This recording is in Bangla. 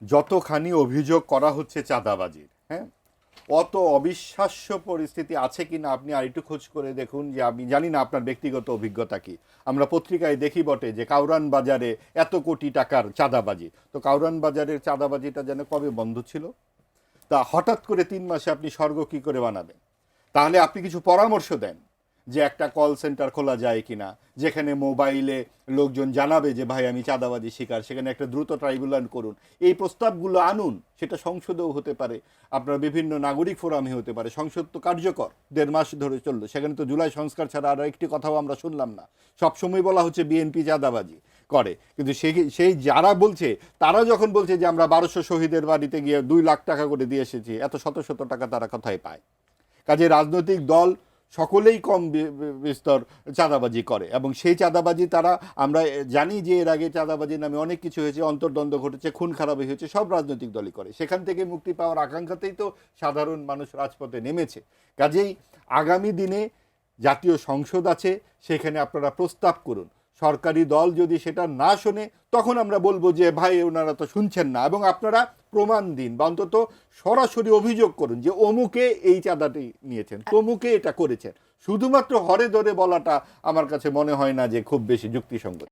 যতখানি অভিযোগ করা হচ্ছে চাঁদাবাজির, হ্যাঁ, অত অবিশ্বাস্য পরিস্থিতি আছে কিনা আপনি আরেকটু খোঁজ করে দেখুন। যে আমি জানি না আপনার ব্যক্তিগত অভিজ্ঞতা কি, আমরা পত্রিকায় দেখি বটে যে কাউরান বাজারে এত কোটি টাকার চাঁদাবাজি। তো কাউরান বাজারের চাঁদাবাজিটা যেন কবে বন্ধ ছিল? তা হঠাৎ করে 3 মাসে আপনি স্বর্গ কী করে বানাবেন? তাহলে আপনি কিছু পরামর্শ দেন যে একটা কল সেন্টার খোলা যায় কিনা, যেখানে মোবাইলে লোকজন জানাবে যে ভাই আমি চাঁদাবাজি শিকার, সেখানে একটা দ্রুত ট্রাইব্যুনাল করুন। এই প্রস্তাবগুলো আনুন, সেটা সংসদেও হতে পারে, আপনার বিভিন্ন নাগরিক ফোরামে হতে পারে। সংসদ তো কার্যকর 1.5 মাস ধরে চললো, সেখানে তো জুলাই সংস্কার ছাড়া আর একটি কথাও আমরা শুনলাম না। সবসময় বলা হচ্ছে বিএনপি চাঁদাবাজি করে, কিন্তু সেই যারা বলছে তারা যখন বলছে যে আমরা 1200 শহীদের বাড়িতে গিয়ে 2 লাখ টাকা করে দিয়ে এসেছি, এত শত শত টাকা তারা কোথায় পায়? কাজে রাজনৈতিক দল সকলেই কম বিস্তর চাঁদাবাজি করে, এবং সেই চাঁদাবাজি তারা, আমরা জানি যে এর আগে চাঁদাবাজির নামে অনেক কিছু হয়েছে, অন্তর্দ্বন্দ্ব ঘটেছে, খুন খারাপি হয়েছে, সব রাজনৈতিক দলই করে। সেখান থেকে মুক্তি পাওয়ার আকাঙ্ক্ষাতেই তো সাধারণ মানুষ রাজপথে নেমেছে। কাজেই আগামী দিনে জাতীয় সংসদ আছে, সেখানে আপনারা প্রস্তাব করুন। সরকারি দল যদি সেটা না শোনে, তখন আমরা বলবো যে ভাই ওনারা তো শুনছেন না, এবং আপনারা প্রমাণ দিন বা অন্তত সরাসরি অভিযোগ করুন যে অমুকে এই চাঁদাটি নিয়েছেন, তমুকে এটা করেছেন। শুধুমাত্র হরে ধরে বলাটা আমার কাছে মনে হয় না যে খুব বেশি যুক্তিসঙ্গত।